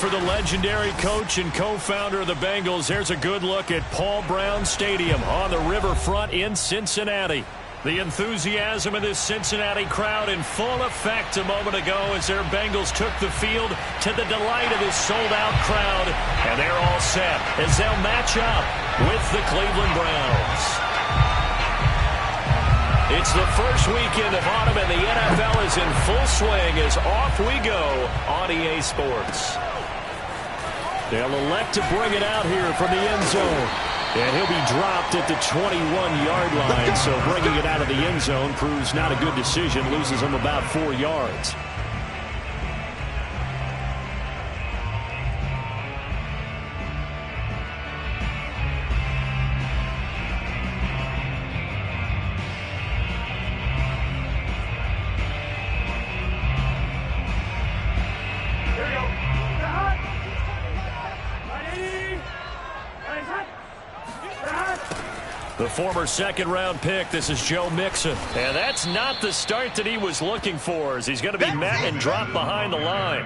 for the legendary coach and co-founder of the Bengals. Here's a good look at Paul Brown Stadium on the riverfront in Cincinnati. The enthusiasm of this Cincinnati crowd in full effect a moment ago as their Bengals took the field to the delight of this sold-out crowd. And they're all set as they'll match up with the Cleveland Browns. It's the first weekend of autumn, and the NFL is in full swing as off we go on EA Sports. They'll elect to bring it out here from the end zone. And he'll be dropped at the 21-yard line, so bringing it out of the end zone proves not a good decision, loses him about 4 yards. The former second-round pick, this is Joe Mixon. And that's not the start that he was looking for, as he's going to be met and dropped behind the line.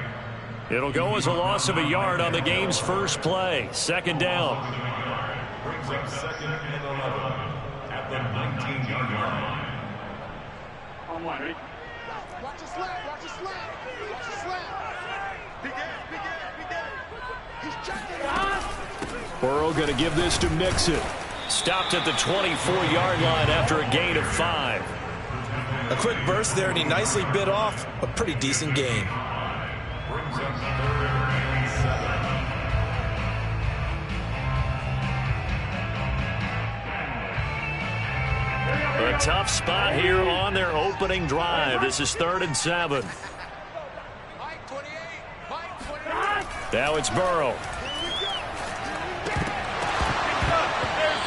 It'll go as a loss of a yard on the game's first play. Second down. Brings up second and 11 at the 19-yard line. On one, ready? Watch your slap, watch your slap, watch your slap. Big dead. He's checking. Burrow going to give this to Mixon. Stopped at the 24-yard line after a gain of 5. A quick burst there, and he nicely bit off a pretty decent gain. Brings up third and 7. A tough spot here on their opening drive. This is 3rd and 7. Now it's Burrow.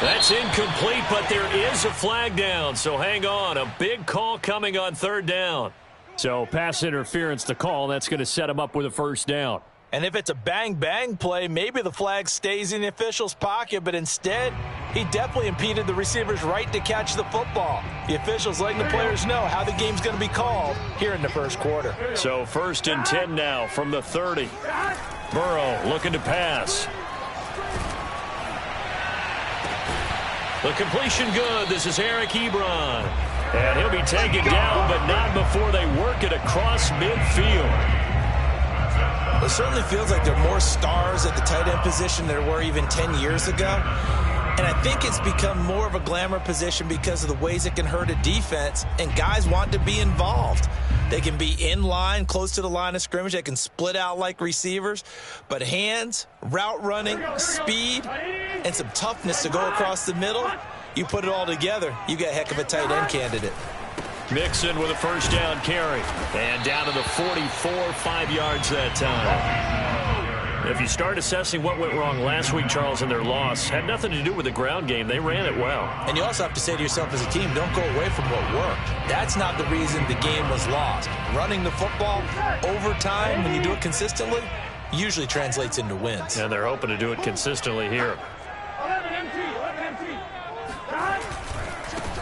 That's incomplete, but there is a flag down, so hang on. A big call coming on 3rd down. So pass interference to call. That's going to set him up with a first down. And if it's a bang-bang play, maybe the flag stays in the official's pocket, but instead, he definitely impeded the receiver's right to catch the football. The officials letting the players know how the game's going to be called here in the first quarter. So 1st and 10 now from the 30. Burrow looking to pass. The completion good. This is Eric Ebron. And he'll be taken down, but not before they work it across midfield. It certainly feels like there are more stars at the tight end position than there were even 10 years ago. And I think it's become more of a glamour position because of the ways it can hurt a defense, and guys want to be involved. They can be in line, close to the line of scrimmage. They can split out like receivers. But hands, route running, speed, and some toughness to go across the middle, you put it all together, you got a heck of a tight end candidate. Mixon with a first down carry. And down to the 44, 5 yards that time. If you start assessing what went wrong last week, Charles, in their loss, had nothing to do with the ground game. They ran it well. And you also have to say to yourself as a team, don't go away from what worked. That's not the reason the game was lost. Running the football over time, when you do it consistently, usually translates into wins. And they're hoping to do it consistently here. 11 empty.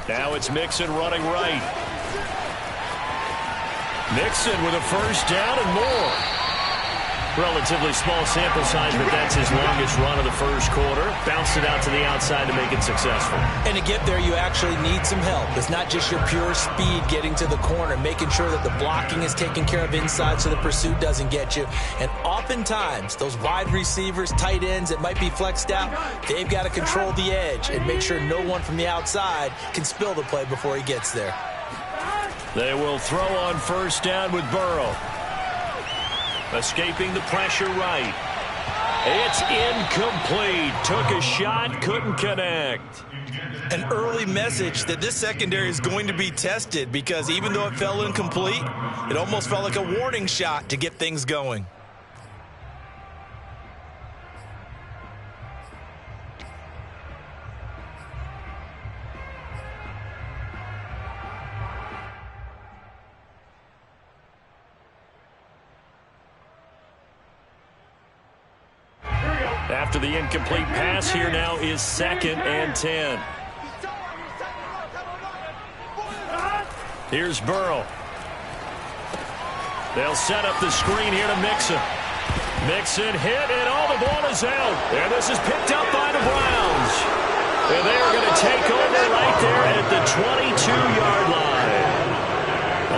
Now it's Mixon running right. Mixon with a first down and more. Relatively small sample size, but that's his longest run of the first quarter. Bounced it out to the outside to make it successful. And to get there, you actually need some help. It's not just your pure speed getting to the corner, making sure that the blocking is taken care of inside so the pursuit doesn't get you. And oftentimes, those wide receivers, tight ends that might be flexed out, they've got to control the edge and make sure no one from the outside can spill the play before he gets there. They will throw on first down with Burrow. Escaping the pressure right. It's incomplete. Took a shot, couldn't connect. An early message that this secondary is going to be tested, because even though it fell incomplete, it almost felt like a warning shot to get things going. After the incomplete pass, here now is 2nd and 10. Here's Burrow. They'll set up the screen here to Mixon. Mixon hit, and all the ball is out. And this is picked up by the Browns. And they are going to take over right there at the 22-yard line.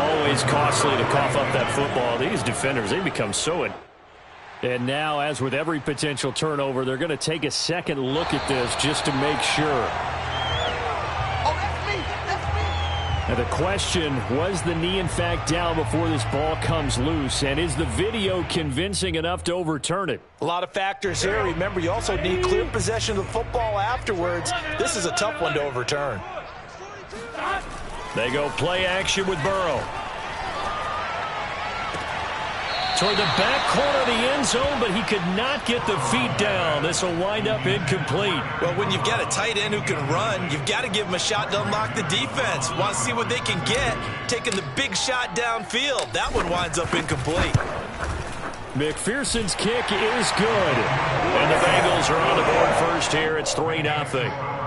Always costly to cough up that football. These defenders, they become so... And now, as with every potential turnover, they're going to take a second look at this just to make sure. Oh, that's me. That's me. Now the question, was the knee in fact down before this ball comes loose? And is the video convincing enough to overturn it? A lot of factors here. Remember, you also need clear possession of the football afterwards. This is a tough one to overturn. They go play action with Burrow. Toward the back corner of the end zone, but he could not get the feet down. This will wind up incomplete. Well, when you've got a tight end who can run, you've got to give him a shot to unlock the defense. Want to see what they can get, taking the big shot downfield. That one winds up incomplete. McPherson's kick is good. And the Bengals are on the board first here. It's 3-0.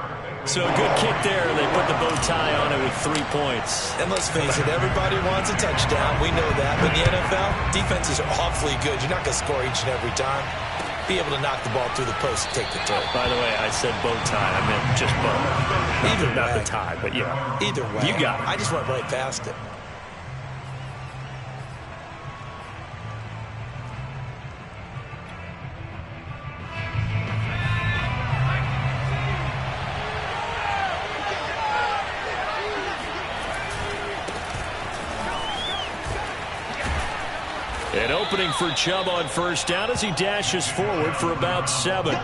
So a good kick there. They put the bow tie on it with 3 points. And let's face it, everybody wants a touchdown. We know that. But in the NFL, defenses are awfully good. You're not going to score each and every time. Be able to knock the ball through the post and take the throw. By the way, I said bow tie. I meant just bow. Either way. Not the tie, but yeah. Either way. You got it. I just went right past it. An opening for Chubb on first down as he dashes forward for about 7.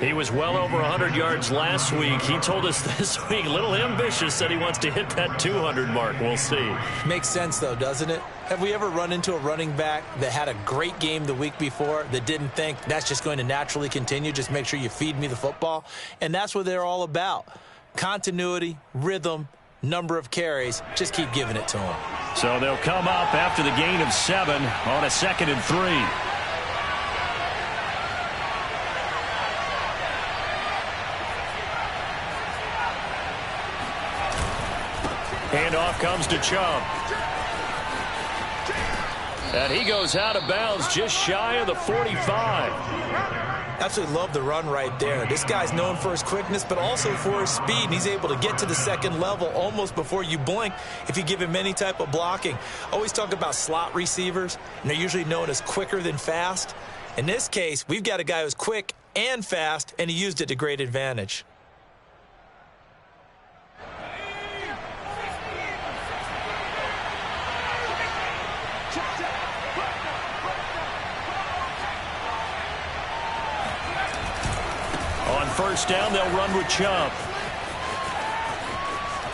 He was well over 100 yards last week. He told us this week, a little ambitious, that he wants to hit that 200 mark. We'll see. Makes sense, though, doesn't it? Have we ever run into a running back that had a great game the week before that didn't think that's just going to naturally continue? Just make sure you feed me the football. And that's what they're all about. Continuity, rhythm, number of carries. Just keep giving it to them. So they'll come up after the gain of 7 on a 2nd and 3. Handoff comes to Chubb. And he goes out of bounds just shy of the 45. Absolutely love the run right there. This guy's known for his quickness, but also for his speed. And he's able to get to the second level almost before you blink if you give him any type of blocking. Always talk about slot receivers, and they're usually known as quicker than fast. In this case, we've got a guy who's quick and fast, and he used it to great advantage. First down, they'll run with Chubb.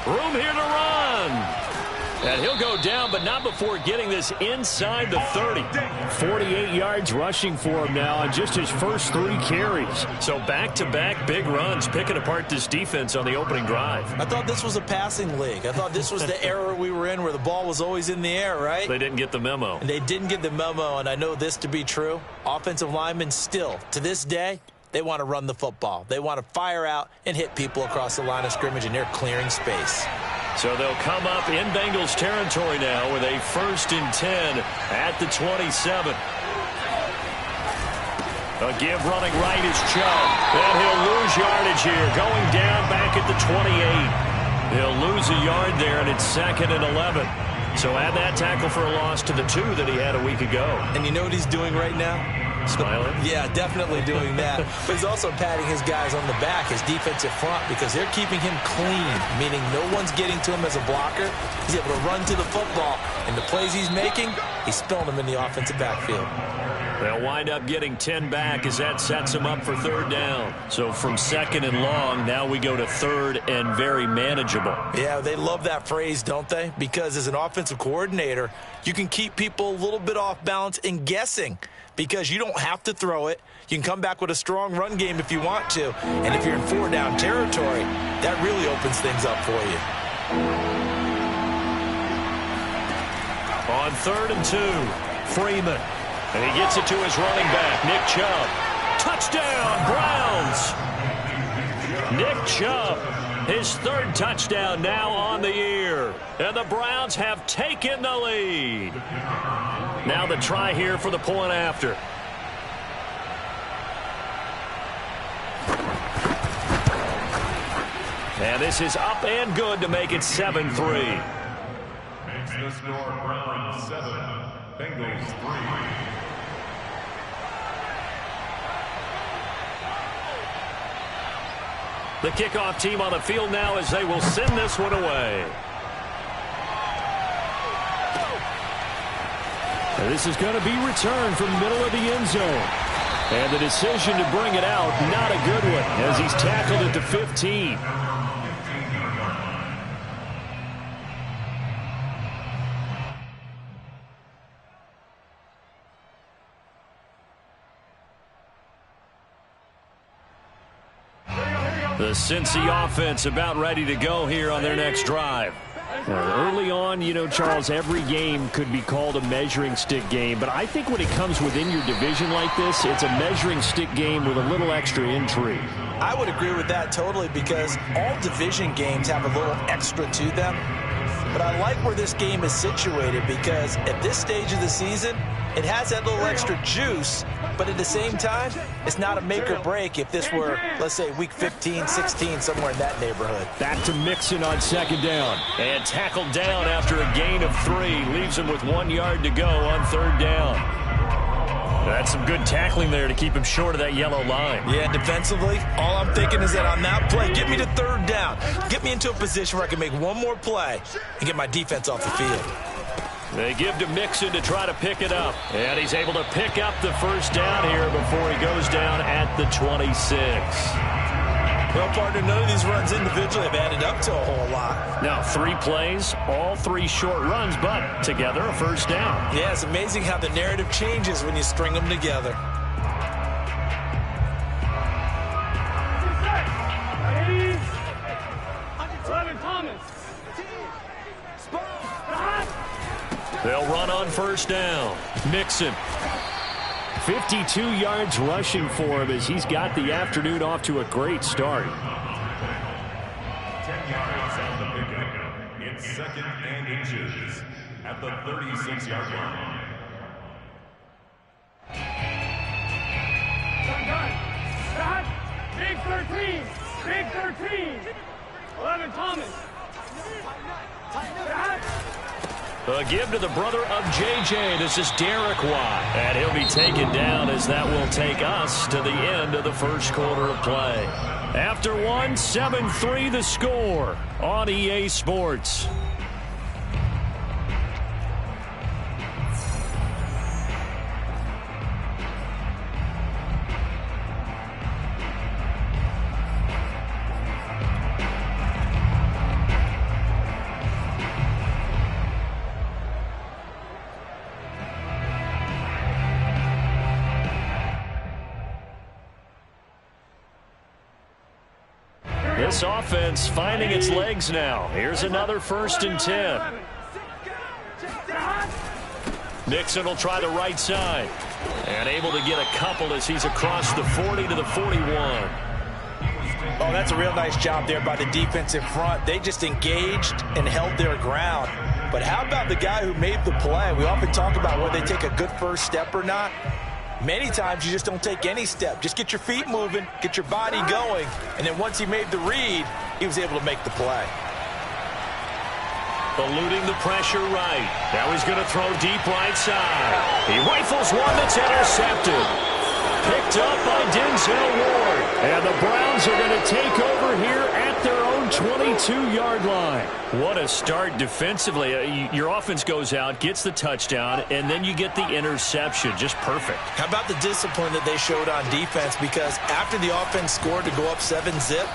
Room here to run. And he'll go down, but not before getting this inside the 30. 48 yards rushing for him now on just his first 3 carries. So back-to-back big runs, picking apart this defense on the opening drive. I thought this was a passing league. I thought this was the era we were in where the ball was always in the air, right? They didn't get the memo. And they didn't get the memo, and I know this to be true. Offensive linemen still, to this day, they want to run the football. They want to fire out and hit people across the line of scrimmage, and they're clearing space. So they'll come up in Bengals territory now with a 1st and 10 at the 27. A give running right is Chubb. And he'll lose yardage here. Going down back at the 28. He'll lose a yard there, and it's 2nd and 11. So add that tackle for a loss to the 2 that he had a week ago. And you know what he's doing right now? Smiling? Yeah, definitely doing that. But he's also patting his guys on the back, his defensive front, because they're keeping him clean, meaning no one's getting to him as a blocker. He's able to run to the football, and the plays he's making, he's spilling them in the offensive backfield. They'll wind up getting 10 back as that sets them up for 3rd down. So from 2nd and long, now we go to 3rd and very manageable. Yeah, they love that phrase, don't they? Because as an offensive coordinator, you can keep people a little bit off balance and guessing, because you don't have to throw it. You can come back with a strong run game if you want to. And if you're in 4-down territory, that really opens things up for you. On 3rd and 2, Freeman. And he gets it to his running back, Nick Chubb. Touchdown, Browns! Nick Chubb, his 3rd touchdown now on the year. And the Browns have taken the lead. Now the try here for the point after. And this is up and good to make it 7-3. Makes the score Browns 7, Bengals 3. The kickoff team on the field now as they will send this one away. And this is going to be returned from the middle of the end zone. And the decision to bring it out, not a good one, as he's tackled at the 15. The Cincy offense about ready to go here on their next drive. Early on, you know, Charles, every game could be called a measuring stick game, but I think when it comes within your division like this, it's a measuring stick game with a little extra intrigue. I would agree with that totally, because all division games have a little extra to them. But I like where this game is situated, because at this stage of the season, it has that little extra juice, but at the same time, it's not a make or break if this were, let's say, week 15, 16, somewhere in that neighborhood. Back to Mixon on second down. And tackled down after a gain of 3. Leaves him with 1 yard to go on third down. That's some good tackling there to keep him short of that yellow line. Yeah, defensively, all I'm thinking is that on that play, get me to third down. Get me into a position where I can make one more play and get my defense off the field. They give to Mixon to try to pick it up. And he's able to pick up the first down here before he goes down at the 26. Well, partner, none of these runs individually have added up to a whole lot. Now, 3 plays, all 3 short runs, but together a first down. Yeah, it's amazing how the narrative changes when you string them together. They'll run on first down. Mixon. 52 yards rushing for him as he's got the afternoon off to a great start. 10 yards on the pickup. It's 2nd and inches at the 36-yard line. Big 13. Big 13. 11 Thomas. A give to the brother of J.J. This is Derek Watt. And he'll be taken down as that will take us to the end of the first quarter of play. After 1, 7-3 the score on EA Sports. This offense finding its legs now. Here's another 1st and 10. Mixon will try the right side. And able to get a couple as he's across the 40 to the 41. Oh, that's a real nice job there by the defense in front. They just engaged and held their ground. But how about the guy who made the play? We often talk about whether they take a good first step or not. Many times you just don't take any step. Just get your feet moving, get your body going, and then once he made the read, he was able to make the play. Eluding the pressure right. Now he's going to throw deep right side. He rifles one that's intercepted. Picked up by Denzel Ward. And the Browns are going to take over here at their own 22-yard line. What a start defensively. Your offense goes out, gets the touchdown, and then you get the interception. Just perfect. How about the discipline that they showed on defense? Because after the offense scored to go up 7-zip,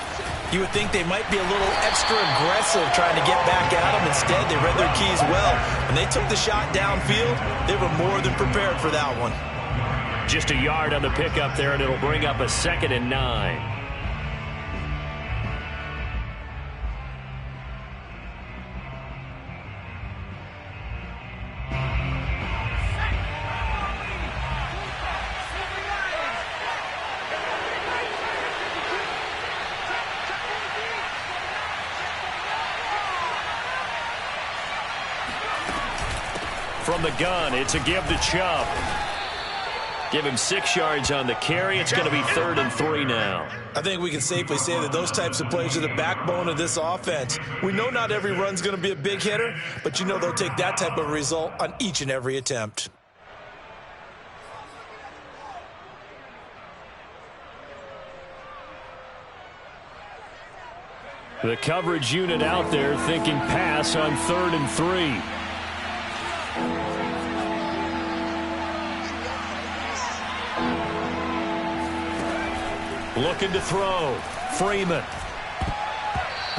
you would think they might be a little extra aggressive trying to get back at them. Instead, they read their keys well. When they took the shot downfield, they were more than prepared for that one. Just a yard on the pickup there, and it'll bring up a 2nd and 9. From the gun, it's a give to Chubb. Give him 6 yards on the carry. It's going to be 3rd and 3 now. I think we can safely say that those types of plays are the backbone of this offense. We know not every run's going to be a big hitter, but you know they'll take that type of result on each and every attempt. The coverage unit out there thinking pass on 3rd and 3. Looking to throw. Freeman.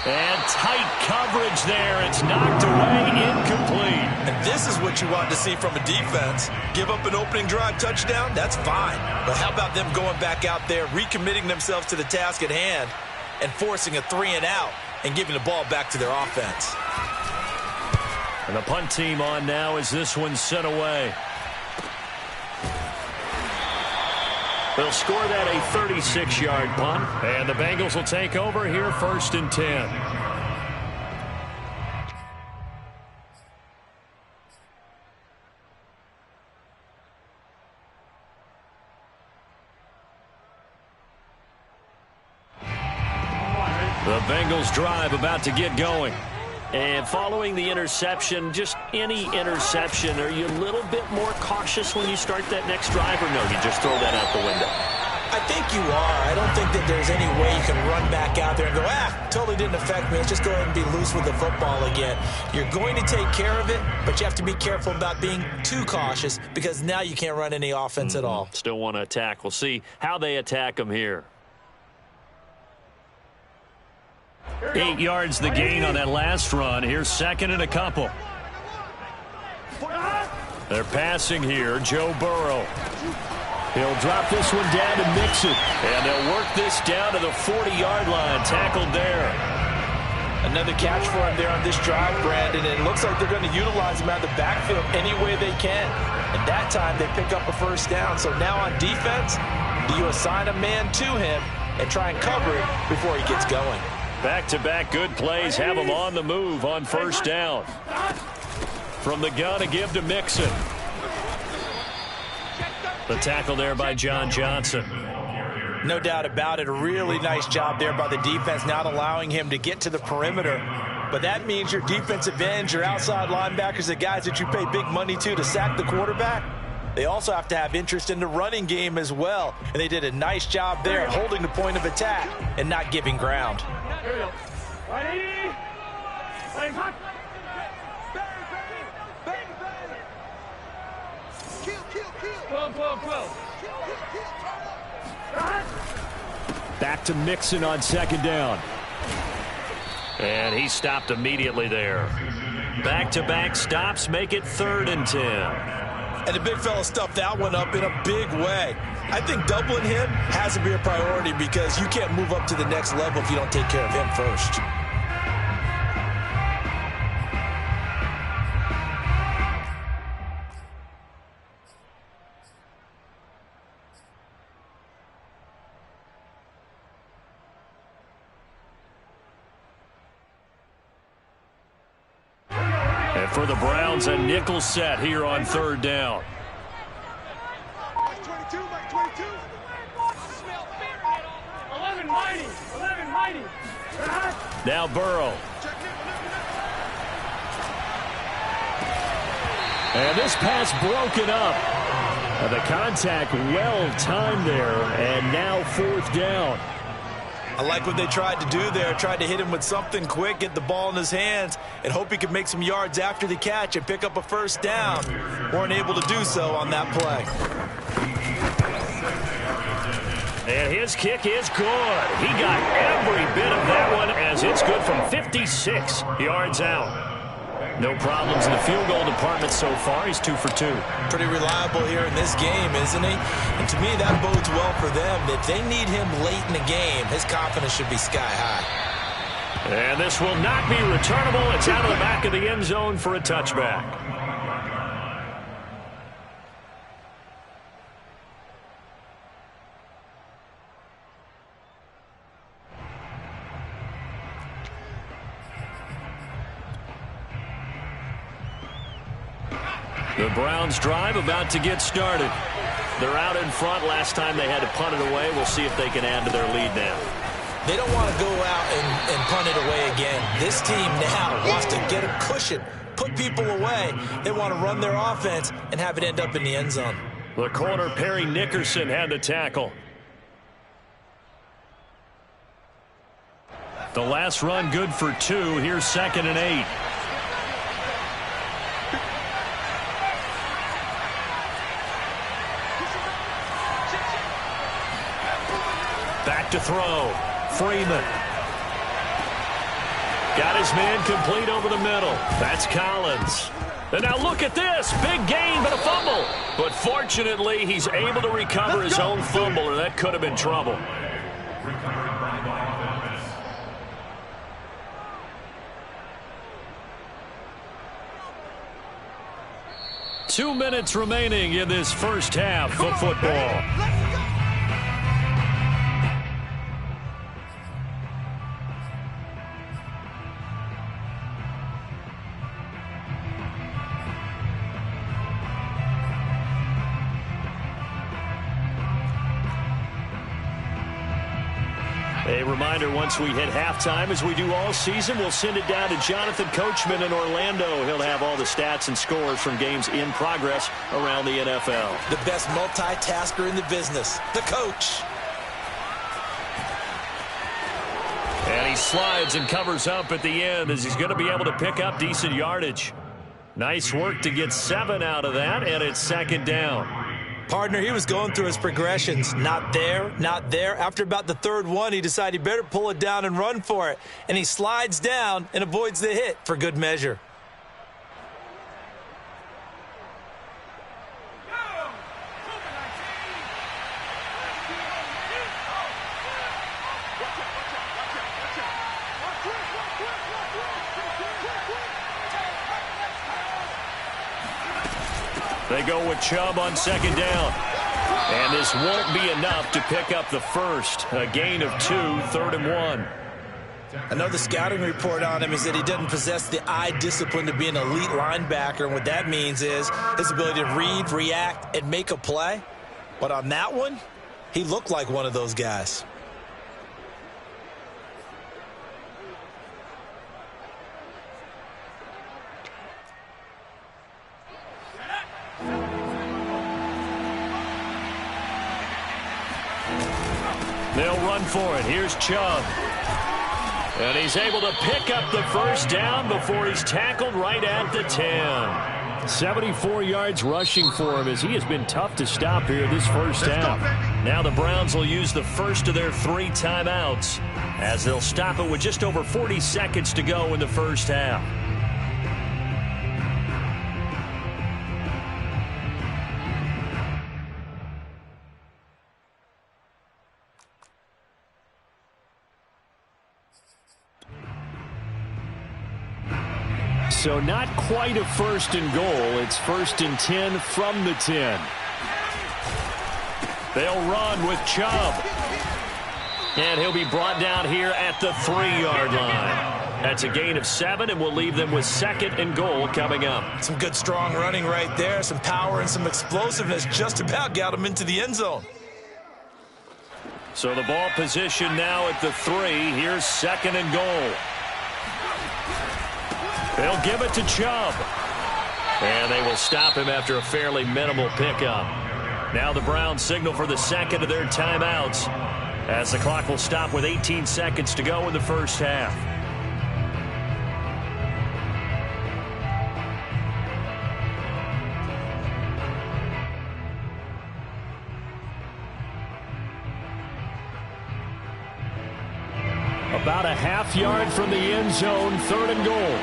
And tight coverage there. It's knocked away, incomplete. And this is what you want to see from a defense. Give up an opening drive touchdown, that's fine. But how about them going back out there, recommitting themselves to the task at hand, and forcing a 3-and-out and giving the ball back to their offense. And the punt team on now as this one's sent away. They'll score that a 36-yard punt. And the Bengals will take over here 1st and 10. The Bengals drive about to get going. And following the interception, just any interception, are you a little bit more cautious when you start that next drive, or no, you just throw that out the window? I think you are. I don't think that there's any way you can run back out there and go, totally didn't affect me. Let's just go ahead and be loose with the football again. You're going to take care of it, but you have to be careful about being too cautious because now you can't run any offense at all. Still want to attack. We'll see how they attack them here. 8 yards the gain on that last run. Here's 2nd and a couple. They're passing here. Joe Burrow. He'll drop this one down to Mixon. And they'll work this down to the 40-yard line. Tackled there. Another catch for him there on this drive, Brandon. And it looks like they're going to utilize him out of the backfield any way they can. And that time they pick up a 1st down. So now on defense, do you assign a man to him and try and cover it before he gets going? Back-to-back good plays have him on the move on 1st down. From the gun to give to Mixon. The tackle there by John Johnson. No doubt about it. A really nice job there by the defense, not allowing him to get to the perimeter. But that means your defensive ends, your outside linebackers, the guys that you pay big money to sack the quarterback, they also have to have interest in the running game as well. And they did a nice job there holding the point of attack and not giving ground. Ready? Back to Mixon on 2nd down. And he stopped immediately there. Back-to-back stops make it 3rd and 10. And the big fella stuffed that one up in a big way. I think doubling him has to be a priority because you can't move up to the next level if you don't take care of him first. And for the Browns, a nickel set here on 3rd down. Now Burrow. And this pass broken up. The contact well timed there, and now 4th down. I like what they tried to do there. Tried to hit him with something quick, get the ball in his hands, and hope he could make some yards after the catch and pick up a 1st down. Weren't able to do so on that play. And his kick is good. He got every bit of that one as it's good from 56 yards out. No problems in the field goal department so far. He's 2 for 2. Pretty reliable here in this game, isn't he? And to me, that bodes well for them. If they need him late in the game, his confidence should be sky high. And this will not be returnable. It's out of the back of the end zone for a touchback. The Browns drive about to get started. They're out in front. Last time they had to punt it away. We'll see if they can add to their lead now. They don't want to go out and punt it away again. This team now wants to get a cushion, put people away. They want to run their offense and have it end up in the end zone. The corner, Perry Nickerson, had the tackle. The last run good for 2. Here's 2nd and 8. Back to throw. Freeman. Got his man complete over the middle. That's Collins. And now look at this. Big gain, but a fumble. But fortunately, he's able to recover his own fumble, or that could have been trouble. 2 minutes remaining in this first half of football. A reminder, once we hit halftime, as we do all season, we'll send it down to Jonathan Coachman in Orlando. He'll have all the stats and scores from games in progress around the NFL. The best multitasker in the business, the coach. And he slides and covers up at the end as he's going to be able to pick up decent yardage. Nice work to get 7 out of that, and it's 2nd down. Partner, he was going through his progressions. Not there, not there. After about the 3rd one, he decided he better pull it down and run for it. And he slides down and avoids the hit for good measure. They go with Chubb on 2nd down. And this won't be enough to pick up the first. A gain of 2, 3rd and 1. I know the scouting report on him is that he doesn't possess the eye discipline to be an elite linebacker. And what that means is his ability to read, react, and make a play. But on that one, he looked like one of those guys. They'll run for it. Here's Chubb. And he's able to pick up the first down before he's tackled right at the 10. 74 yards rushing for him as he has been tough to stop here this first half. Now the Browns will use the first of their 3 timeouts as they'll stop it with just over 40 seconds to go in the first half. So not quite a 1st and goal. It's 1st and 10 from the 10. They'll run with Chubb. And he'll be brought down here at the 3-yard line. That's a gain of 7, and we'll leave them with 2nd and goal coming up. Some good, strong running right there. Some power and some explosiveness just about got him into the end zone. So the ball position now at the 3. Here's 2nd and goal. They'll give it to Chubb. And they will stop him after a fairly minimal pickup. Now the Browns signal for the 2nd of their timeouts as the clock will stop with 18 seconds to go in the first half. About a half yard from the end zone, 3rd and goal.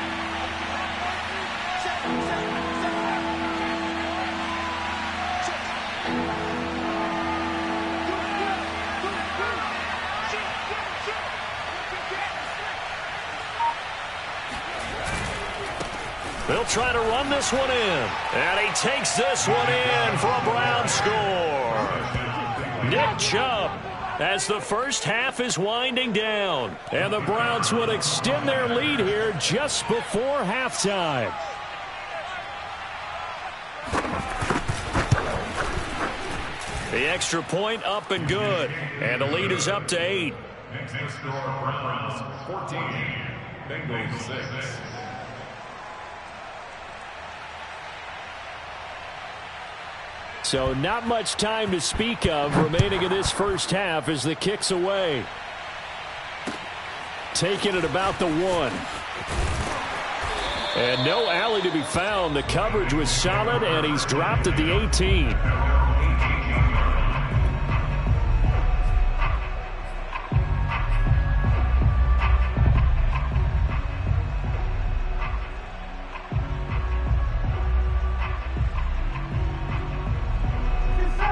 They'll try to run this one in. And he takes this one in for a Brown score. Nick Chubb as the first half is winding down. And the Browns would extend their lead here just before halftime. The extra point up and good. And the lead is up to 8. Next score, Browns 14, Bengals 6. So not much time to speak of remaining in this first half as the kick's away. Taking it about the 1. And no alley to be found. The coverage was solid, and he's dropped at the 18.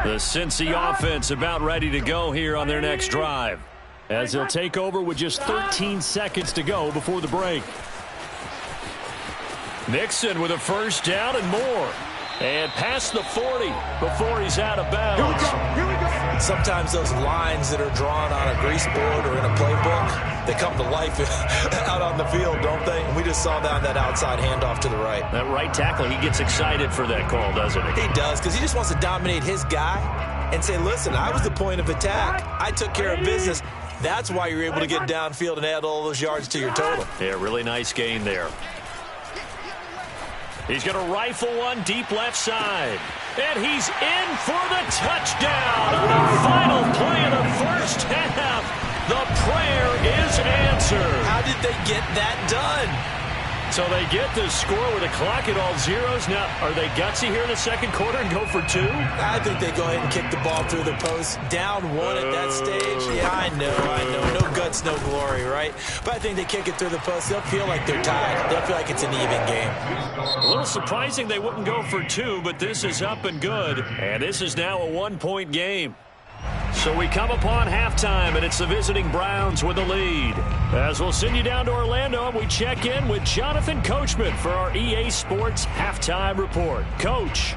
The Cincy offense about ready to go here on their next drive, as they'll take over with just 13 seconds to go before the break. Mixon with a first down and more. And past the 40 before he's out of bounds. Here we go. Sometimes those lines that are drawn on a grease board or in a playbook, they come to life out on the field, don't they? And we just saw that outside handoff to the right. That right tackle, he gets excited for that call, doesn't he? He does, because he just wants to dominate his guy and say, listen, I was the point of attack. I took care of business. That's why you're able to get downfield and add all those yards to your total. Yeah, really nice gain there. He's going to rifle one deep left side. And he's in for the touchdown on the final play of the first half. The prayer is answered. How did they get that done? So they get the score with a clock at all zeros. Now, are they gutsy here in the second quarter and go for 2? I think they go ahead and kick the ball through the post. Down 1 at that stage. Yeah, I know. No guts, no glory, right? But I think they kick it through the post. They'll feel like they're tied. They'll feel like it's an even game. A little surprising they wouldn't go for 2, but this is up and good. And this is now a 1-point game. So we come upon halftime, and it's the visiting Browns with the lead. As we'll send you down to Orlando, and we check in with Jonathan Coachman for our EA Sports Halftime Report. Coach.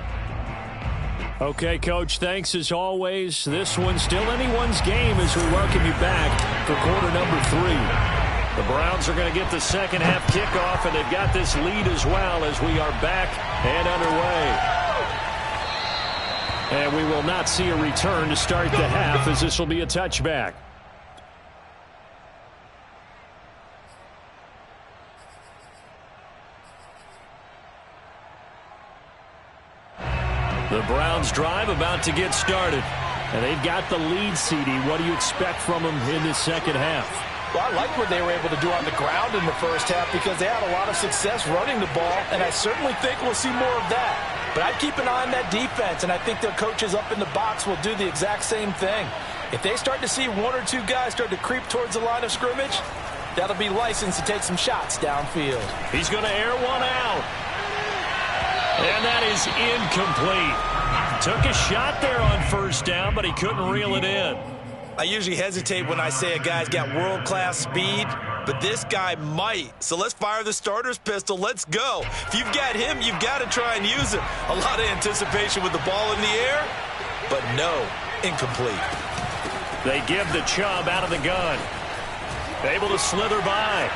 Okay, Coach, thanks as always. This one's still anyone's game as we welcome you back for quarter number 3. The Browns are going to get the second half kickoff, and they've got this lead as well as we are back and underway. And we will not see a return to start the half, as this will be a touchback. The Browns drive about to get started. And they've got the lead, CD. What do you expect from them in this second half? Well, I like what they were able to do on the ground in the first half because they had a lot of success running the ball, and I certainly think we'll see more of that. But I'd keep an eye on that defense, and I think their coaches up in the box will do the exact same thing. If they start to see 1 or 2 guys start to creep towards the line of scrimmage, that'll be licensed to take some shots downfield. He's going to air one out. And that is incomplete. Took a shot there on first down, but he couldn't reel it in. I usually hesitate when I say a guy's got world-class speed, but this guy might. So let's fire the starter's pistol. Let's go. If you've got him, you've got to try and use it. A lot of anticipation with the ball in the air, but no, incomplete. They give the Chubb out of the gun. Able to slither by.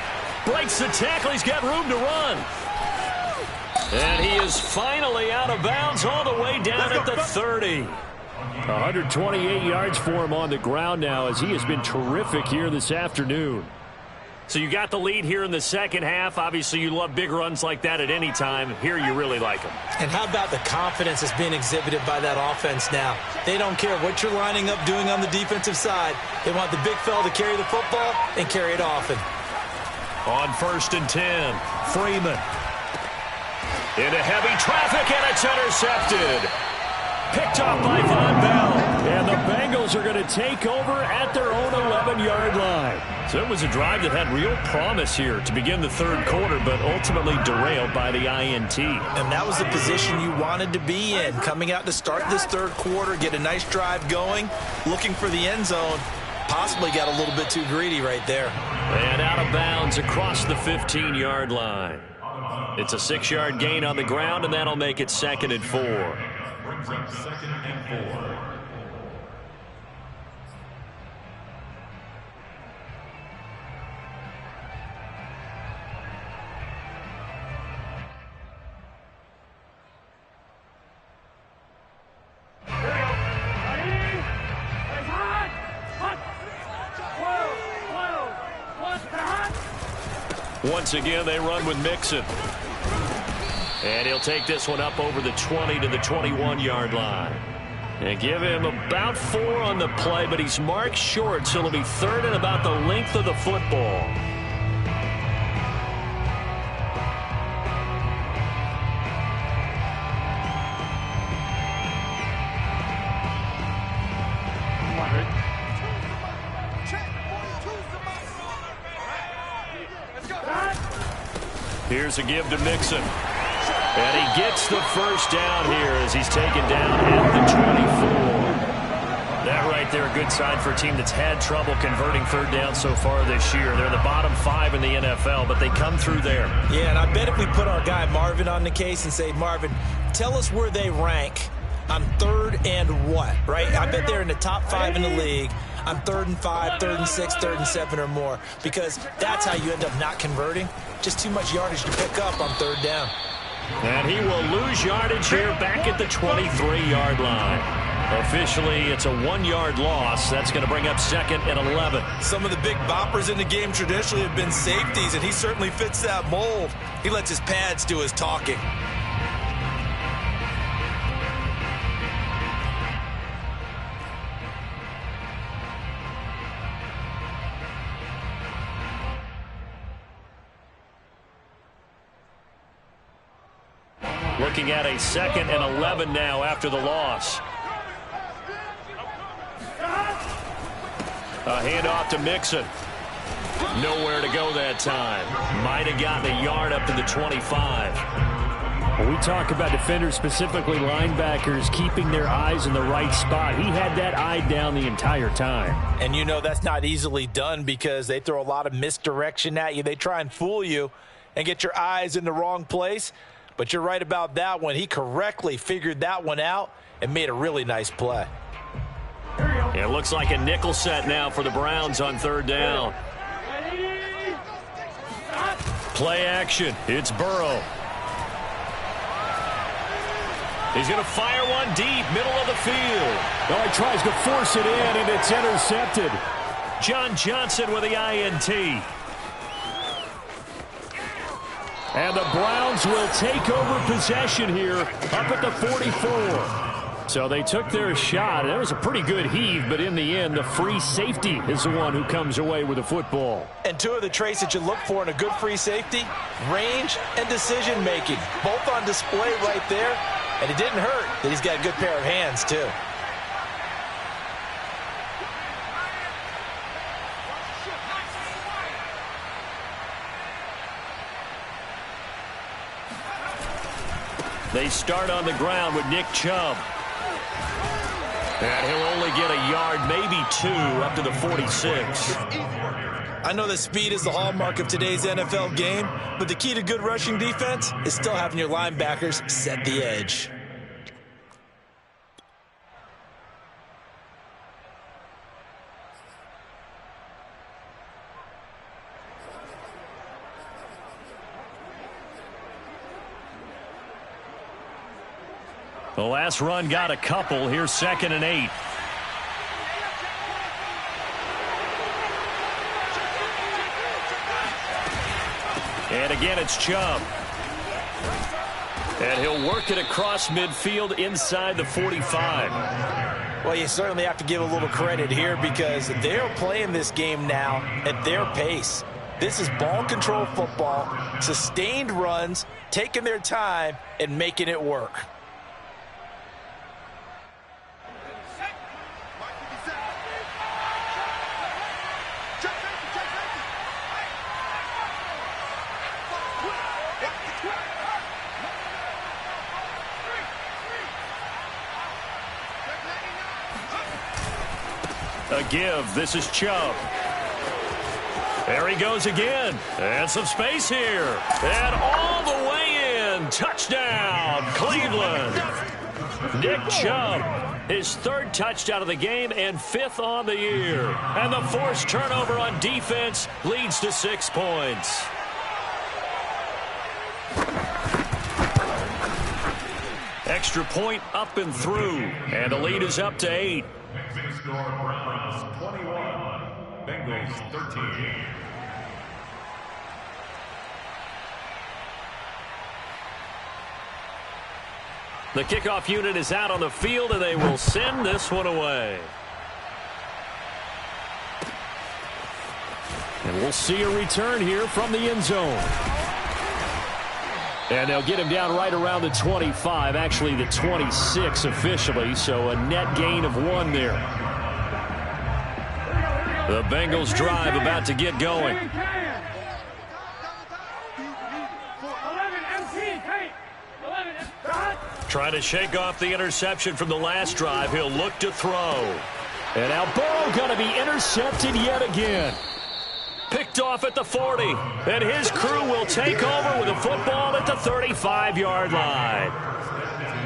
Breaks the tackle. He's got room to run. And he is finally out of bounds all the way down at the 30. 128 yards for him on the ground now as he has been terrific here this afternoon. So you got the lead here in the second half. Obviously, you love big runs like that at any time. Here you really like them. And how about the confidence that's being exhibited by that offense now? They don't care what you're lining up doing on the defensive side. They want the big fella to carry the football and carry it often. On 1st and 10, Freeman. Into heavy traffic, and it's intercepted. Picked off by Von Bell. And the Bengals are going to take over at their own 11-yard line. So it was a drive that had real promise here to begin the third quarter, but ultimately derailed by the INT. And that was the position you wanted to be in. Coming out to start this third quarter, get a nice drive going, looking for the end zone. Possibly got a little bit too greedy right there. And out of bounds across the 15-yard line. It's a 6-yard gain on the ground, and that'll make it 2nd and 4. Brings up 2nd and 4. Once again, they run with Mixon. And he'll take this one up over the 20 to the 21-yard line. And give him about 4 on the play, but he's marked short, so it'll be third and about the length of the football. Here's a give to Mixon. And he gets the first down here as he's taken down at the 24. That right there, a good sign for a team that's had trouble converting third down so far this year. They're the bottom 5 in the NFL, but they come through there. Yeah, and I bet if we put our guy Marvin on the case and say, Marvin, tell us where they rank on third and what, right? I bet they're in the top 5 in the league on 3rd and 5, 3rd and 6, 3rd and 7 or more, because that's how you end up not converting. Just too much yardage to pick up on third down. And he will lose yardage here back at the 23-yard line. Officially, it's a 1-yard loss. That's going to bring up 2nd and 11. Some of the big boppers in the game traditionally have been safeties, and he certainly fits that mold. He lets his pads do his talking. Looking at a 2nd and 11 now after the loss. A handoff to Mixon. Nowhere to go that time. Might have gotten a yard up to the 25. When we talk about defenders, specifically linebackers, keeping their eyes in the right spot, he had that eye down the entire time. And you know that's not easily done because they throw a lot of misdirection at you. They try and fool you and get your eyes in the wrong place. But you're right about that one. He correctly figured that one out and made a really nice play. It looks like a nickel set now for the Browns on third down. Play action. It's Burrow. He's going to fire one deep, middle of the field. Oh, he tries to force it in, and it's intercepted. John Johnson with the INT. And the Browns will take over possession here up at the 44. So they took their shot. That was a pretty good heave, but in the end, the free safety is the one who comes away with the football. And two of the traits that you look for in a good free safety, range and decision-making, both on display right there. And it didn't hurt that he's got a good pair of hands, too. They start on the ground with Nick Chubb. And he'll only get a yard, maybe 2, up to the 46. I know that speed is the hallmark of today's NFL game, but the key to good rushing defense is still having your linebackers set the edge. The last run got a couple. Here's 2nd and 8. And again, it's Chubb. And he'll work it across midfield inside the 45. Well, you certainly have to give a little credit here because they're playing this game now at their pace. This is ball control football, sustained runs, taking their time and making it work. A give. This is Chubb. There he goes again. And some space here. And all the way in. Touchdown, Cleveland. Nick Chubb, his 3rd touchdown of the game and 5th on the year. And the forced turnover on defense leads to 6 points. Extra point up and through. And the lead is up to 8. Mixon score Browns 21, Bengals 13. The kickoff unit is out on the field, and they will send this one away. And we'll see a return here from the end zone. And they'll get him down right around the 25, actually the 26 officially, so a net gain of 1 there. The Bengals drive about to get going. Trying to shake off the interception from the last drive. He'll look to throw. And now Burrow going to be intercepted yet again. Picked off at the 40. And his crew will take over with a football at the 35-yard line.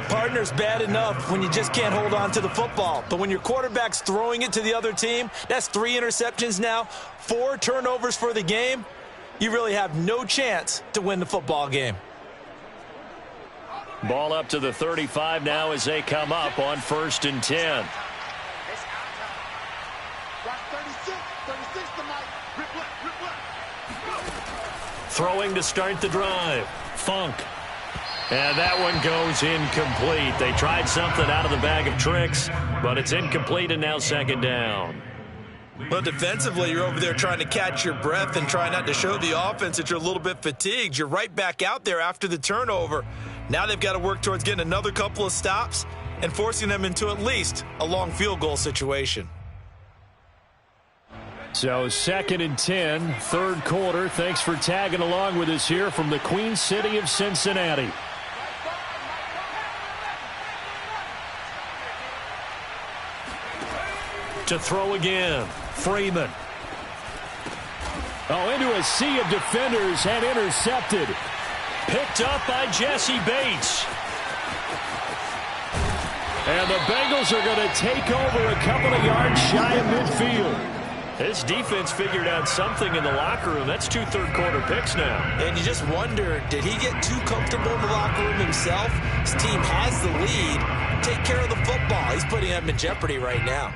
Partner's bad enough when you just can't hold on to the football. But when your quarterback's throwing it to the other team, that's 3 interceptions now, 4 turnovers for the game. You really have no chance to win the football game. Ball up to the 35 now as they come up on 1st and 10. Throwing to start the drive. Funk. And that one goes incomplete. They tried something out of the bag of tricks, but it's incomplete and now 2nd down. Well, defensively, you're over there trying to catch your breath and try not to show the offense that you're a little bit fatigued. You're right back out there after the turnover. Now they've got to work towards getting another couple of stops and forcing them into at least a long field goal situation. So 2nd and 10, 3rd quarter. Thanks for tagging along with us here from the Queen City of Cincinnati. To throw again, Freeman. Oh, into a sea of defenders and intercepted. Picked up by Jesse Bates. And the Bengals are going to take over a couple of yards shy of midfield. This defense figured out something in the locker room. That's 2 third-quarter picks now. And you just wonder, did he get too comfortable in the locker room himself? His team has the lead. Take care of the football. He's putting them in jeopardy right now.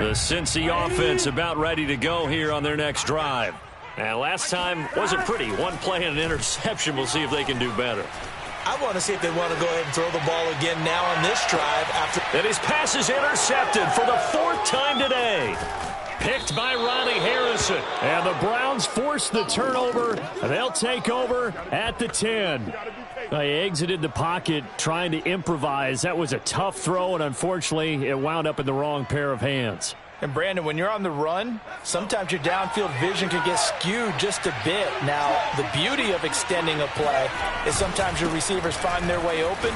The Cincy offense about ready to go here on their next drive. And last time wasn't pretty. 1 play and an interception. We'll see if they can do better. I want to see if they want to go ahead and throw the ball again now on this drive. And his pass is intercepted for the 4th time today. Picked by Ronnie Harrison. And the Browns force the turnover. They'll take over at the 10. They exited the pocket trying to improvise. That was a tough throw, and unfortunately, it wound up in the wrong pair of hands. And, Brandon, when you're on the run, sometimes your downfield vision can get skewed just a bit. Now, the beauty of extending a play is sometimes your receivers find their way open,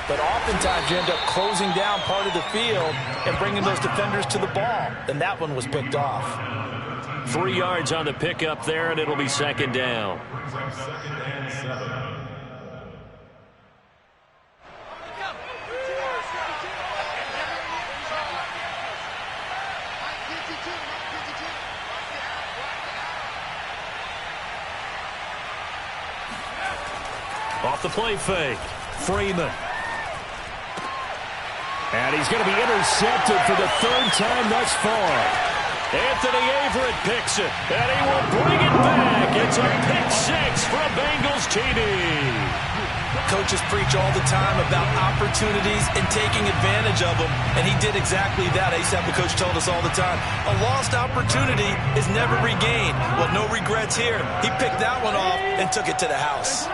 but oftentimes you end up closing down part of the field and bringing those defenders to the ball. And that one was picked off. 3 yards on the pickup there, and it'll be 2nd down. 2nd and 7. Off the play fake, Freeman. And he's going to be intercepted for the 3rd time thus far. Anthony Averett picks it, and he will bring it back. It's a pick 6 for a Bengals TD. Coaches preach all the time about opportunities and taking advantage of them, and he did exactly that. I used to have the coach told us all the time, a lost opportunity is never regained. Well, no regrets here. He picked that one off and took it to the house.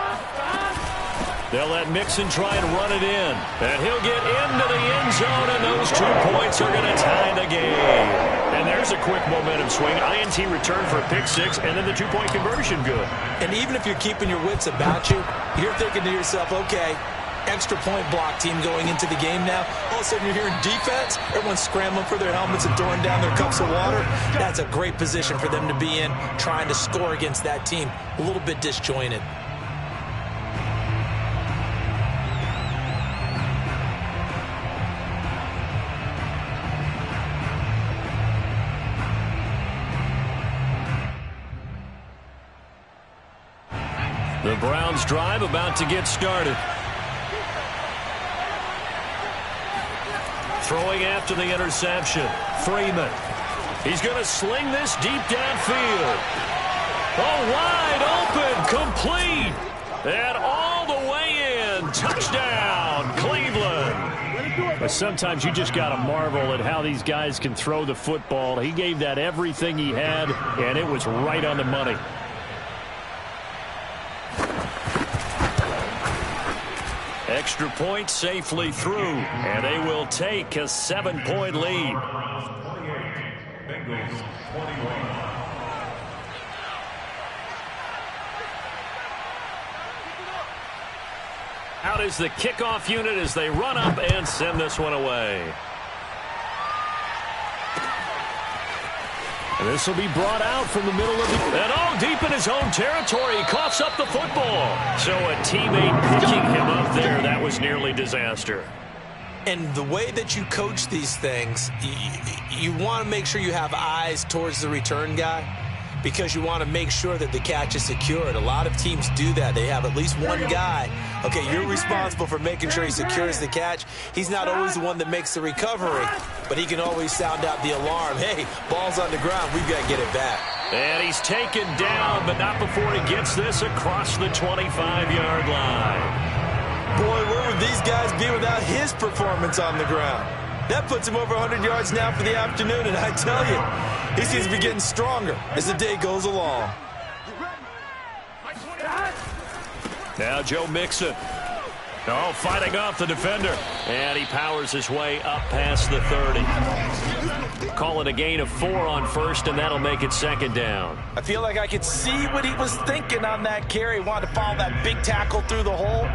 They'll let Mixon try and run it in. And he'll get into the end zone, and those 2 points are going to tie the game. And there's a quick momentum swing. INT return for a pick 6, and then the 2-point conversion good. And even if you're keeping your wits about you, you're thinking to yourself, okay, extra point block team going into the game now. All of a sudden you're hearing defense. Everyone's scrambling for their helmets and throwing down their cups of water. That's a great position for them to be in, trying to score against that team. A little bit disjointed. The Browns drive about to get started. Throwing after the interception, Freeman. He's going to sling this deep downfield. Oh, wide open, complete, and all the way in. Touchdown, Cleveland. But sometimes you just got to marvel at how these guys can throw the football. He gave that everything he had, and it was right on the money. Extra point safely through, and they will take a 7-point lead. Bengals 21. Out is the kickoff unit as they run up and send this one away. And this will be brought out from the middle of the... And all deep in his own territory. He coughs up the football. So a teammate picking him up there. That was nearly disaster. And the way that you coach these things, you want to make sure you have eyes towards the return guy, because you want to make sure that the catch is secured. A lot of teams do that. They have at least one guy. Okay, you're responsible for making sure he secures the catch. He's not always the one that makes the recovery, but he can always sound out the alarm. Hey, ball's on the ground. We've got to get it back. And he's taken down, but not before he gets this across the 25-yard line. Boy, where would these guys be without his performance on the ground? That puts him over 100 yards now for the afternoon, and I tell you, he seems to be getting stronger as the day goes along. Now Joe Mixon. Oh, fighting off the defender. And he powers his way up past the 30. Call it a gain of 4 on first, and that'll make it second down. I feel like I could see what he was thinking on that carry. He wanted to follow that big tackle through the hole.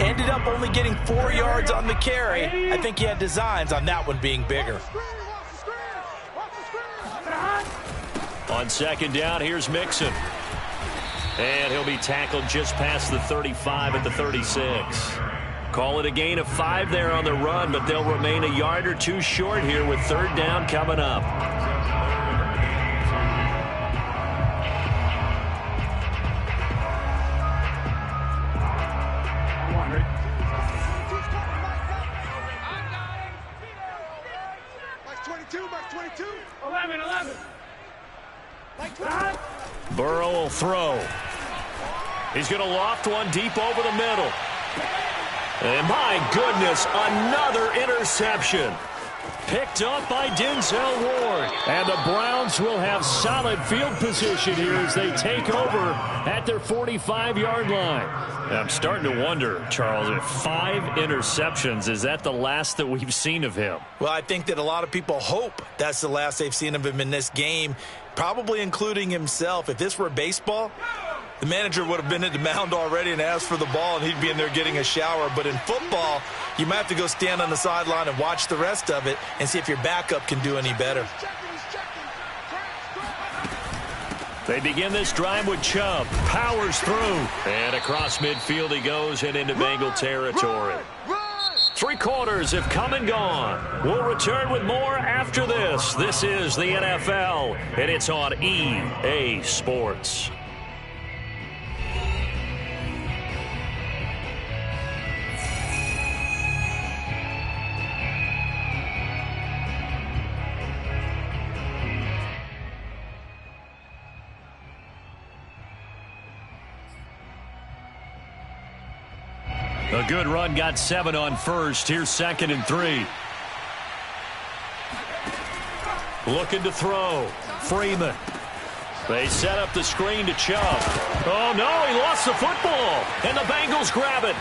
Ended up only getting 4 yards on the carry. I think he had designs on that one being bigger. On second down, here's Mixon. And he'll be tackled just past the 35 at the 36. Call it a gain of 5 there on the run, but they'll remain a yard or two short here with third down coming up. Burrow will throw. He's going to loft one deep over the middle. And my goodness, another interception. Picked up by Denzel Ward. And the Browns will have solid field position here as they take over at their 45-yard line. I'm starting to wonder, Charles, if 5 interceptions, is that the last that we've seen of him? Well, I think that a lot of people hope that's the last they've seen of him in this game, probably including himself. If this were baseball, the manager would have been at the mound already and asked for the ball, and he'd be in there getting a shower. But in football, you might have to go stand on the sideline and watch the rest of it and see if your backup can do any better. They begin this drive with Chubb. Powers through. And across midfield he goes and into Bengal territory. 3 quarters have come and gone. We'll return with more after this. This is the NFL, and it's on EA Sports. A good run, got 7 on first. Here's second and 3. Looking to throw. Freeman. They set up the screen to Chubb. Oh, no, he lost the football. And the Bengals grab it.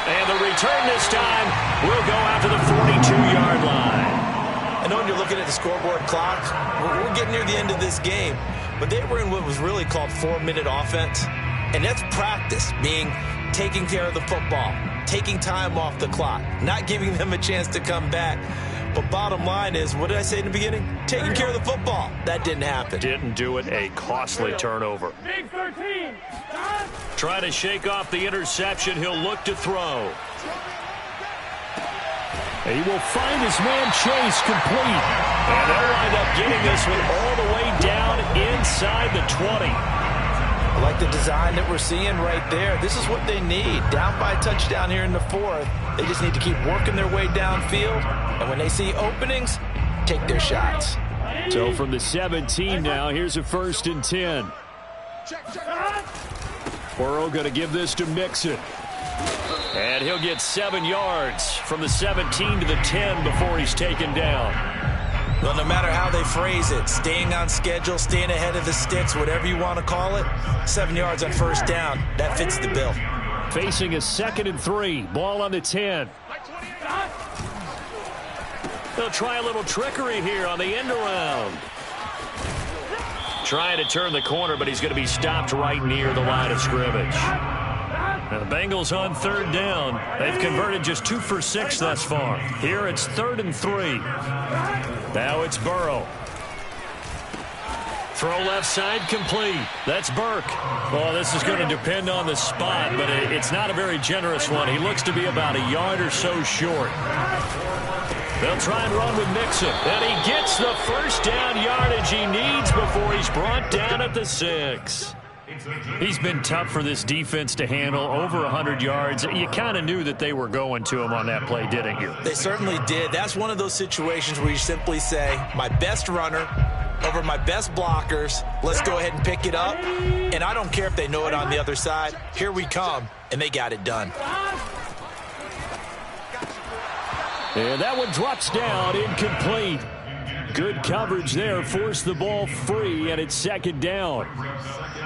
And the return this time will go out to the 42-yard line. I know when you're looking at the scoreboard clock, we're getting near the end of this game. But they were in what was really called 4-minute offense. And that's practice, meaning taking care of the football, taking time off the clock, not giving them a chance to come back. But bottom line is, what did I say in the beginning? Taking care of the football. That didn't happen. Didn't do it. A costly turnover. Big 13. Trying to shake off the interception. He'll look to throw. He will find his man Chase complete. And they'll wind up getting this one all the way down inside the 20. I like the design that we're seeing right there. This is what they need. Down by a touchdown here in the 4th. They just need to keep working their way downfield. And when they see openings, take their shots. So from the 17 now, here's a 1st and 10. Burrow going to give this to Mixon. And he'll get 7 yards from the 17 to the 10 before he's taken down. Well, no matter how they phrase it, staying on schedule, staying ahead of the sticks, whatever you want to call it, 7 yards on 1st down, that fits the bill. Facing a 2nd and 3, ball on the 10. They'll try a little trickery here on the end around. Trying to turn the corner, but he's going to be stopped right near the line of scrimmage. Now the Bengals on 3rd down. They've converted just 2 for 6 thus far. Here it's 3rd and 3. Now it's Burrow. Throw left side complete. That's Burke. Well, this is going to depend on the spot, but it's not a very generous one. He looks to be about a yard or so short. They'll try and run with Mixon. And he gets the 1st down yardage he needs before he's brought down at the 6. He's been tough for this defense to handle, over 100 yards. You kind of knew that they were going to him on that play, didn't you? They certainly did. That's one of those situations where you simply say, my best runner over my best blockers. Let's go ahead and pick it up. And I don't care if they know it on the other side. Here we come, and they got it done. And that one drops down, incomplete. Good coverage there, forced the ball free, and it's 2nd down.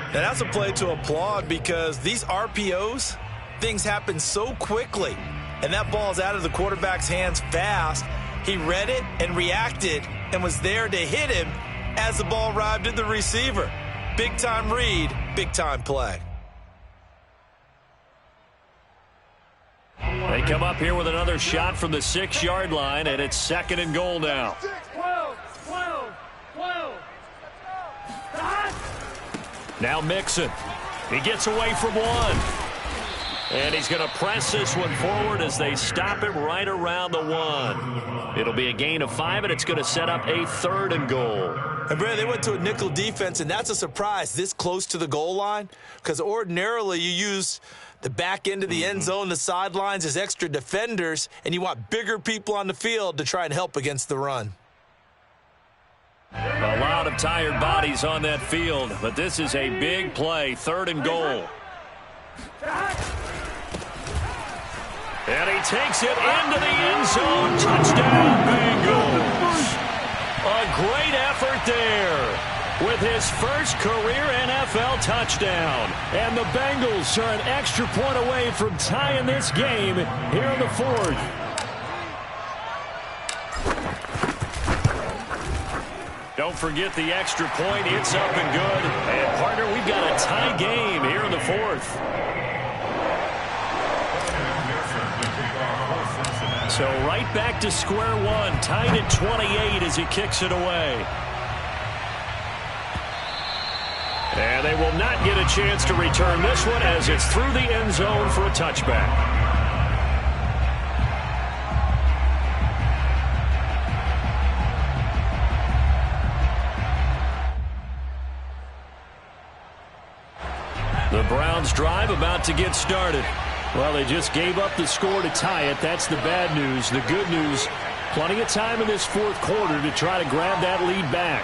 And that's a play to applaud because these RPOs, things happen so quickly. And that ball's out of the quarterback's hands fast. He read it and reacted and was there to hit him as the ball arrived at the receiver. Big-time read, big-time play. They come up here with another shot from the 6-yard line, and it's 2nd and goal now. Now Mixon. He gets away from one. And he's going to press this one forward as they stop him right around the 1. It'll be a gain of 5, and it's going to set up a 3rd and goal. And, Brad, they went to a nickel defense, and that's a surprise this close to the goal line because ordinarily you use the back end of the end zone, the sidelines as extra defenders, and you want bigger people on the field to try and help against the run. A lot of tired bodies on that field, but this is a big play, 3rd and goal. And he takes it into the end zone. Touchdown, Bengals. A great effort there with his first career NFL touchdown. And the Bengals are an extra point away from tying this game here in the 4th. Don't forget the extra point. It's up and good. And, partner, we've got a tie game here in the 4th. So right back to square one. Tied at 28 as he kicks it away. And they will not get a chance to return this one as it's through the end zone for a touchback. The Browns drive about to get started. Well, they just gave up the score to tie it. That's the bad news. The good news, plenty of time in this 4th quarter to try to grab that lead back.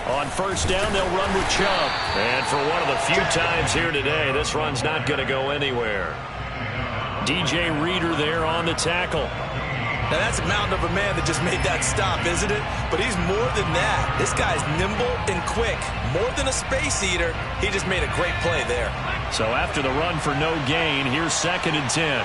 On 1st down, they'll run with Chubb. And for one of the few times here today, this run's not going to go anywhere. DJ Reader there on the tackle. Now, that's a mountain of a man that just made that stop, isn't it? But he's more than that. This guy's nimble and quick. More than a space eater, he just made a great play there. So after the run for no gain, here's 2nd and 10.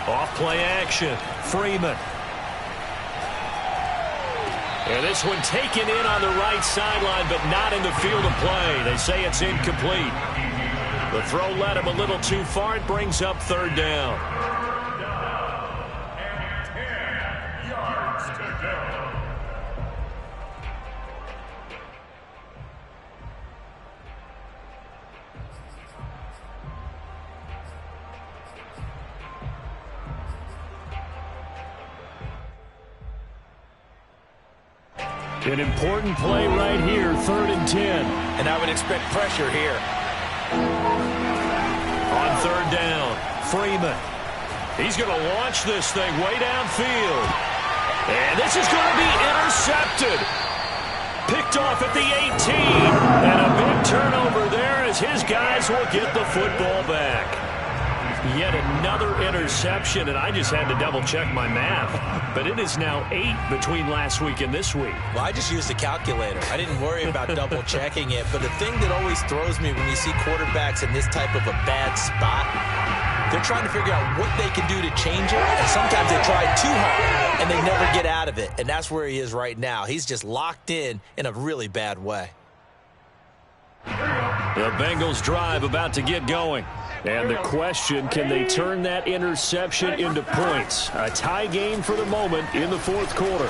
Off play action. Freeman. And this one taken in on the right sideline, but not in the field of play. They say it's incomplete. The throw led him a little too far. It brings up 3rd down. And 10 yards to go. An important play right here, 3rd and 10. And I would expect pressure here. On 3rd down, Freeman. He's going to launch this thing way downfield. And this is going to be intercepted. Picked off at the 18. And a big turnover there as his guys will get the football back. Yet another interception, and I just had to double-check my math. But it is now 8 between last week and this week. Well, I just used a calculator. I didn't worry about double-checking it. But the thing that always throws me when you see quarterbacks in this type of a bad spot, they're trying to figure out what they can do to change it. And sometimes they try too hard, and they never get out of it. And that's where he is right now. He's just locked in a really bad way. The Bengals drive about to get going. And the question, can they turn that interception into points? A tie game for the moment in the 4th quarter.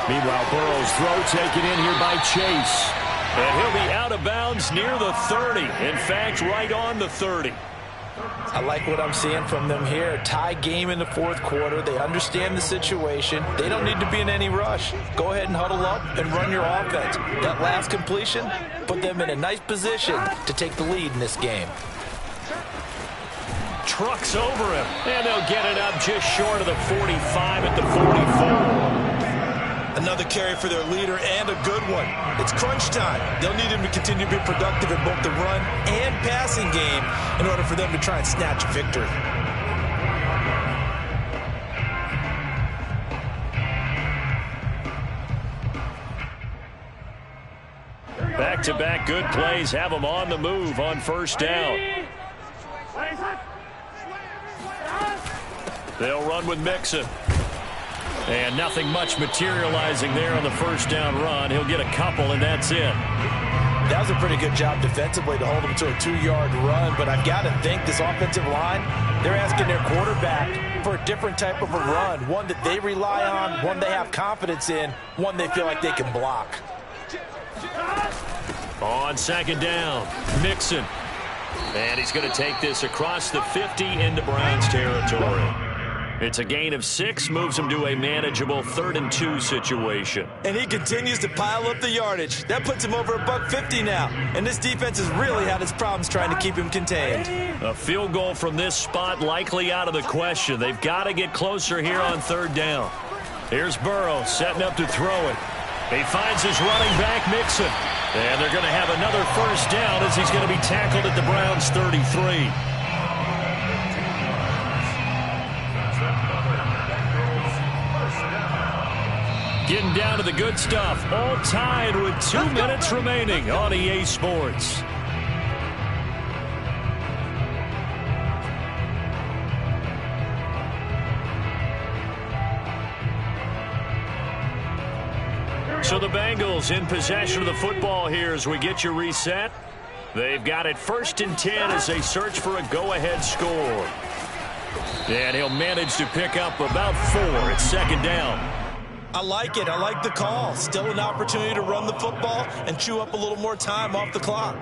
Meanwhile, Burrow's throw taken in here by Chase. And he'll be out of bounds near the 30. In fact, right on the 30. I like what I'm seeing from them here. Tie game in the 4th quarter. They understand the situation. They don't need to be in any rush. Go ahead and huddle up and run your offense. That last completion put them in a nice position to take the lead in this game. Trucks over him, and they'll get it up just short of the 45 at the 44. Another carry for their leader, and a good one. It's crunch time. They'll need him to continue to be productive in both the run and passing game in order for them to try and snatch a victory. Back-to-back good plays have them on the move on 1st down. They'll run with Mixon. And nothing much materializing there on the 1st down run. He'll get a couple, and that's it. That was a pretty good job defensively to hold him to a 2-yard run, but I've got to think this offensive line, they're asking their quarterback for a different type of a run, one that they rely on, one they have confidence in, one they feel like they can block. On 2nd down, Mixon. And he's going to take this across the 50 into Browns territory. It's a gain of 6, moves him to a manageable 3rd and 2 situation. And he continues to pile up the yardage. That puts him over $150 now. And this defense has really had its problems trying to keep him contained. A field goal from this spot likely out of the question. They've got to get closer here on 3rd down. Here's Burrow setting up to throw it. He finds his running back, Mixon. And they're going to have another 1st down as he's going to be tackled at the Browns' 33. Getting down to the good stuff. All tied with 2 minutes remaining on EA Sports. So the Bengals in possession of the football here as we get you reset. They've got it 1st and 10 as they search for a go-ahead score. And he'll manage to pick up about 4 at 2nd down. I like it. I like the call. Still an opportunity to run the football and chew up a little more time off the clock.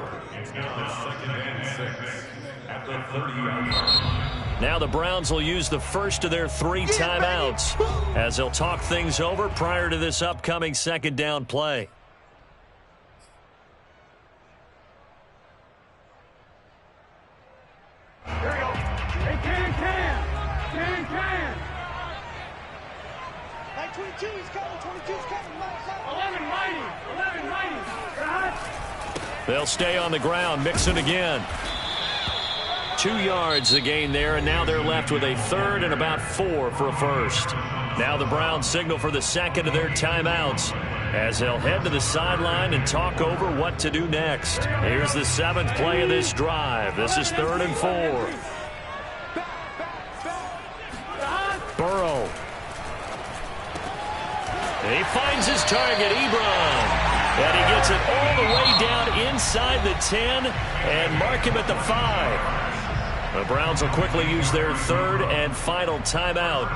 Now the Browns will use the first of their 3 timeouts as they'll talk things over prior to this upcoming 2nd down play. Here we go. Hey, can. 22, he's coming. 22's coming. 11 mighty. They'll stay on the ground. Mixon again. 2 yards the gain there, and now they're left with a 3rd and about 4 for a 1st. Now the Browns signal for the 2nd of their timeouts as they'll head to the sideline and talk over what to do next. Here's the 7th play of this drive. This is 3rd and 4. Burrow. He finds his target, Ebron. And he gets it all the way down inside the 10 and mark him at the 5. The Browns will quickly use their 3rd and final timeout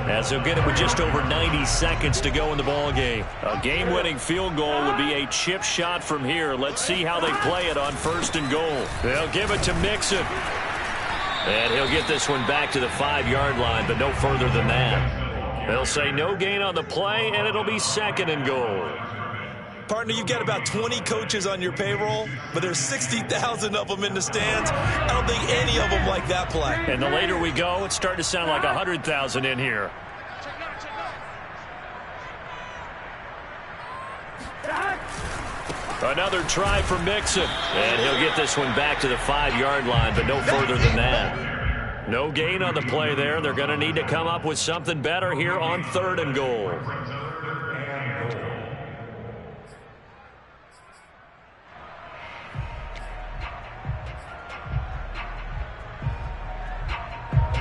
as they'll get it with just over 90 seconds to go in the ballgame. A game-winning field goal would be a chip shot from here. Let's see how they play it on 1st and goal. They'll give it to Mixon. And he'll get this one back to the 5-yard line, but no further than that. They'll say no gain on the play, and it'll be 2nd and goal. Partner, you've got about 20 coaches on your payroll, but there's 60,000 of them in the stands. I don't think any of them like that play. And the later we go, it's starting to sound like 100,000 in here. Another try for Mixon. And he'll get this one back to the 5-yard line, but no further than that. No gain on the play there. They're going to need to come up with something better here on 3rd and goal.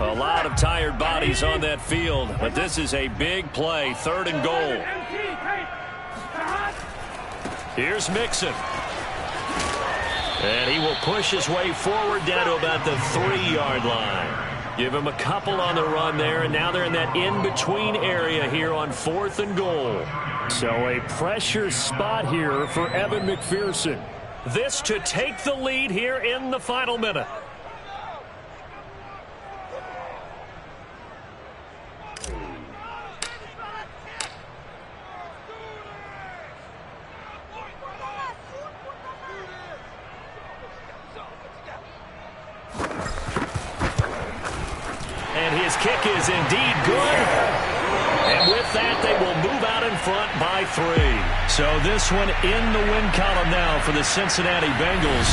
A lot of tired bodies on that field, but this is a big play. 3rd and goal. Here's Mixon. And he will push his way forward down to about the 3-yard line. Give him a couple on the run there, and now they're in that in-between area here on 4th and goal. So a pressure spot here for Evan McPherson. This to take the lead here in the final minute. His kick is indeed good. And with that, they will move out in front by 3. So this one in the win column now for the Cincinnati Bengals.